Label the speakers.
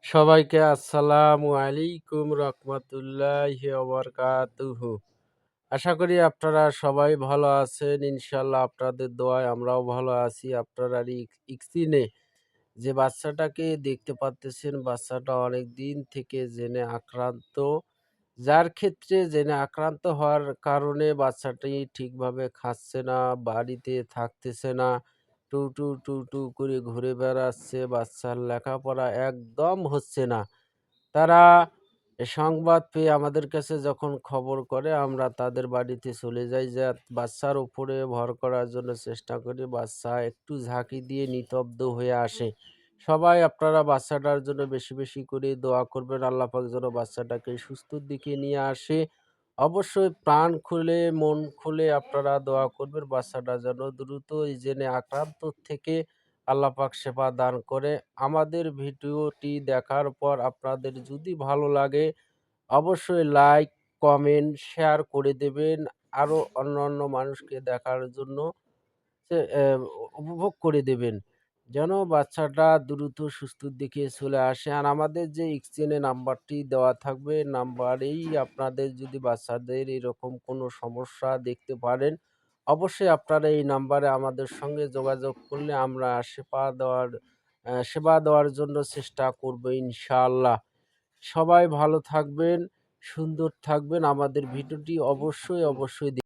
Speaker 1: সবাইকে আসসালামু আলাইকুম রহমতুল্লাহি ওয়া বারাকাতুহু। আশা করি আপনারা সবাই ভালো আছেন। ইনশাআল্লাহ আপনাদের দোয়ায় আমরাও ভালো আছি। আপনারা ইক্সিনে যে বাচ্চাটাকে দেখতে পারতেছেন, বাচ্চাটা অনেক দিন থেকে জেনে আক্রান্ত। যার ক্ষেত্রে জেনে আক্রান্ত হওয়ার কারণে বাচ্চাটি ঠিকভাবে খাচ্ছে না, বাড়িতে থাকতেছে না। টু, টু, টু, টু করে ঘুরে বেড়াচ্ছে। বাচ্চার লেখাপড়া একদম হচ্ছে না। তারা সংবাদ পেয়ে আমাদের কাছে যখন খবর করে, আমরা তাদের বাড়িতে চলে যাই, যে বাচ্চার উপরে ভর করার জন্য চেষ্টা করি। বাচ্চা একটু ঝাঁকি দিয়ে নিস্তব্ধ হয়ে আসে। সবাই আপনারা বাচ্চাটার জন্য বেশি বেশি করে দোয়া করবেন। আল্লাহ পাক যেন বাচ্চাটাকে সুস্থর দিকে নিয়ে আসে। অবশ্যই প্রাণ খুলে মন খুলে আপনারা দোয়া করবেন, বাচ্চাটা যেন দ্রুত এই জেনে আক্রান্ত থেকে আল্লাহ পাক শেফা দান করে। আমাদের ভিডিওটি দেখার পর আপনাদের যদি ভালো লাগে, অবশ্যই লাইক, কমেন্ট, শেয়ার করে দেবেন। আরো অন্যান্য মানুষকে দেখার জন্য উপভোগ করে দেবেন। যেন বাচ্চাটা দ্রুত সুস্থর দিকে চলে আসে। আর আমাদের যে এক্সচেঞ্জে নাম্বারটি দেওয়া থাকবে, নাম্বারেই আপনাদের যদি বাচ্চাদের এরকম কোনো সমস্যা দেখতে পারেন, অবশ্যই আপনারা এই নাম্বারে আমাদের সঙ্গে যোগাযোগ করলে আমরা সেবা দেওয়ার জন্য চেষ্টা করব ইনশাআল্লাহ। সবাই ভালো থাকবেন, সুন্দর থাকবেন। আমাদের ভিডিওটি অবশ্যই